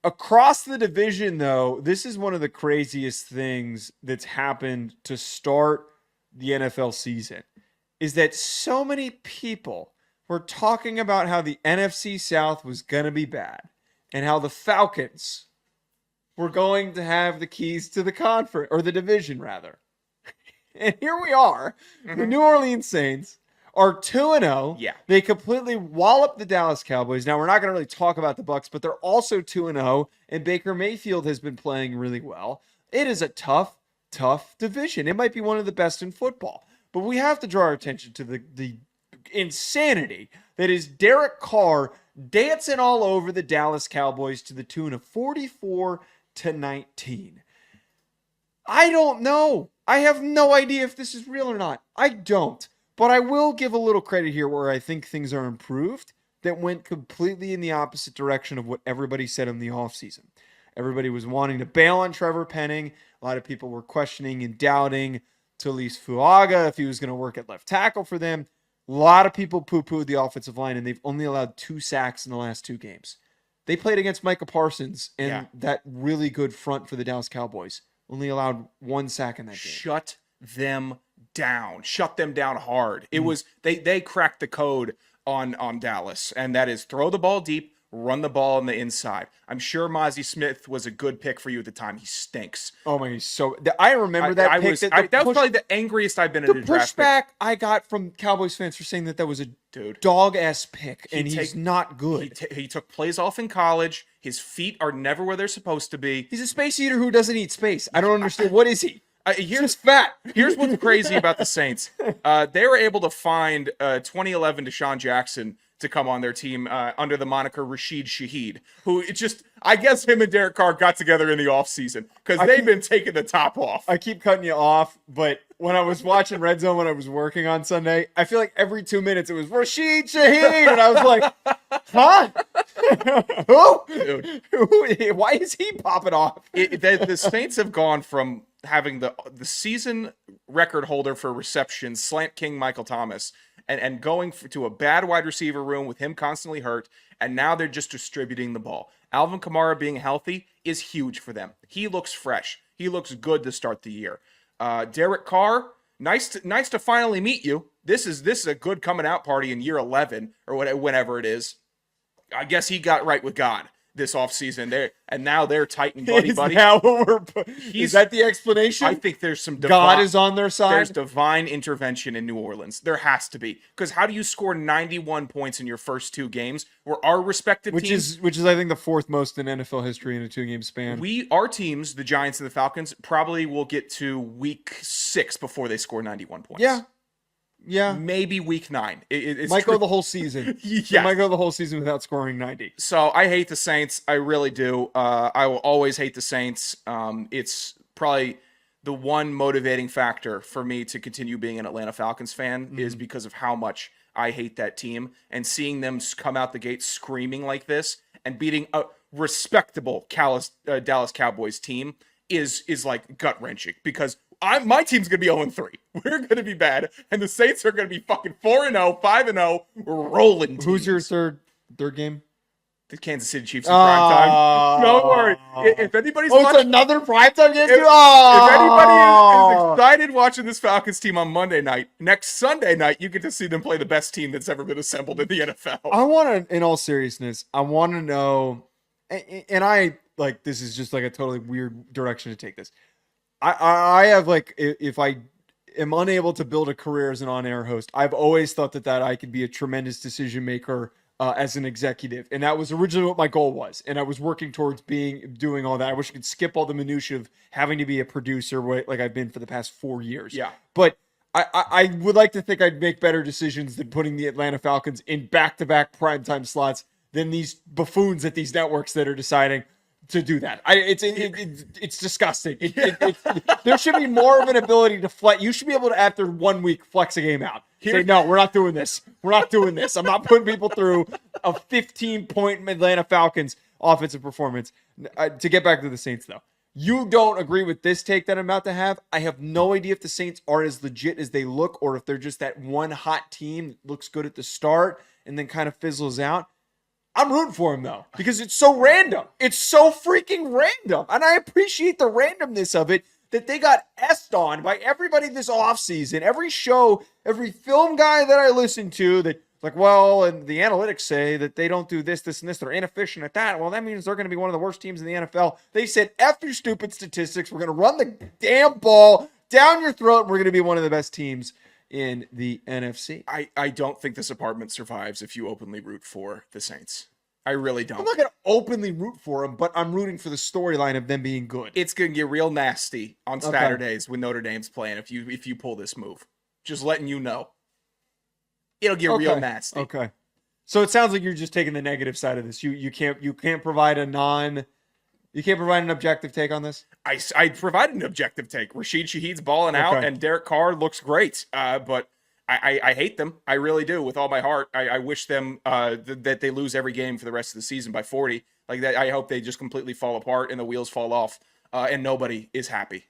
Across the division, though, this is one of the craziest things that's happened to start the NFL season, is that so many people were talking about how the NFC South was going to be bad and how the Falcons were going to have the keys to the conference, or the division, rather. And here we are. The New Orleans Saints are 2-0. Yeah. They completely wallop the Dallas Cowboys. Now, we're not going to really talk about the Bucs, but they're also 2-0, and Baker Mayfield has been playing really well. It is a tough division. It might be one of the best in football. But we have to draw our attention to the insanity that is Derek Carr dancing all over the Dallas Cowboys to the tune of 44-19. I don't know. I have no idea if this is real or not. I don't. But I will give a little credit here where I think things are improved that went completely in the opposite direction of what everybody said in the offseason. Everybody was wanting to bail on Trevor Penning. A lot of people were questioning and doubting Talise Fuaga if he was going to work at left tackle for them. A lot of people poo-pooed the offensive line, and they've only allowed 2 sacks in the last 2 games. They played against Micah Parsons and that really good front for the Dallas Cowboys. Only allowed 1 sack in that game. Shut them down. Shut them down hard. It was they cracked the code on Dallas, and that is throw the ball deep, run the ball on the inside. I'm sure Mozzie Smith was a good pick for you at the time. He stinks. Oh my! I remember that pick. That was probably the angriest I've been in a draft pick. The pushback I got from Cowboys fans for saying that was a dog-ass pick, and he's not good. He took plays off in college. His feet are never where they're supposed to be. He's a space eater who doesn't eat space. I don't understand. What is he? Here's fat. Here's what's crazy about the Saints. They were able to find 2011 Deshaun Jackson to come on their team under the moniker Rashid Shaheed, who I guess him and Derek Carr got together in the offseason because they've been taking the top off. I keep cutting you off, but when I was watching Red Zone when I was working on Sunday, I feel like every 2 minutes it was Rashid Shaheed, and I was like, huh? Who? Why is he popping off? The Saints have gone from having the season record holder for receptions, Slant King Michael Thomas, and going to a bad wide receiver room with him constantly hurt, and now they're just distributing the ball. Alvin Kamara being healthy is huge for them. He looks fresh. He looks good to start the year. Derek Carr, nice to finally meet you. This is a good coming out party in year 11 or whenever it is. I guess he got right with God this offseason. Now they're tight and buddy. Now is that the explanation? I think there's some God is on their side. There's divine intervention in New Orleans. There has to be, because how do you score 91 points in your first 2 games? Where our respective teams, which is I think the 4th most in NFL history in a 2-game span. Our teams, the Giants and the Falcons, probably will get to week 6 before they score 91 points. Yeah. Maybe week 9. It might go the whole season. Yeah. It might go the whole season without scoring 90. So I hate the Saints. I really do. I will always hate the Saints. It's probably the one motivating factor for me to continue being an Atlanta Falcons fan is because of how much I hate that team, and seeing them come out the gate screaming like this and beating a respectable Dallas Cowboys team is like gut-wrenching, because my team's going to be 0-3. We're going to be bad, and the Saints are going to be fucking 4-0, 5-0, rolling teams. Who's your third game? The Kansas City Chiefs in primetime. Don't worry. If anybody's watching, it's another primetime game? If anybody is excited watching this Falcons team on Monday night, next Sunday night, you get to see them play the best team that's ever been assembled in the NFL. I want to, in all seriousness, I want to know, and I, like, this is just like a totally weird direction to take this. I have, like, if I am unable to build a career as an on-air host, I've always thought that I could be a tremendous decision maker as an executive, and that was originally what my goal was, and I was working towards doing all that. I wish I could skip all the minutia of having to be a producer like I've been for the past 4 years. Yeah, but I would like to think I'd make better decisions than putting the Atlanta Falcons in back-to-back primetime slots than these buffoons at these networks that are deciding to do that. It's disgusting. There should be more of an ability to flex. You should be able to, after 1 week, flex a game out. Say, no, we're not doing this. We're not doing this. I'm not putting people through a 15-point Atlanta Falcons offensive performance. To get back to the Saints, though, you don't agree with this take that I'm about to have. I have no idea if the Saints are as legit as they look, or if they're just that one hot team that looks good at the start and then kind of fizzles out. I'm rooting for him though, because it's so random. It's so freaking random. And I appreciate the randomness of it, that they got essed on by everybody this offseason. Every show, every film guy that I listen to, that like, well, and the analytics say that they don't do this, this, and this. They're inefficient at that. Well, that means they're going to be one of the worst teams in the NFL. They said, F your stupid statistics. We're going to run the damn ball down your throat, and we're going to be one of the best teams in the NFC. I don't think this apartment survives if you openly root for the Saints. I really don't. I'm not going to openly root for them, but I'm rooting for the storyline of them being good. It's going to get real nasty on Saturdays when Notre Dame's playing if you pull this move. Just letting you know. It'll get real nasty. Okay. So it sounds like you're just taking the negative side of this. You can't provide an objective take on this. I provided an objective take. Rashid Shaheed's balling out, and Derek Carr looks great. But I hate them. I really do with all my heart. I wish them that they lose every game for the rest of the season by 40. Like that. I hope they just completely fall apart and the wheels fall off, and nobody is happy.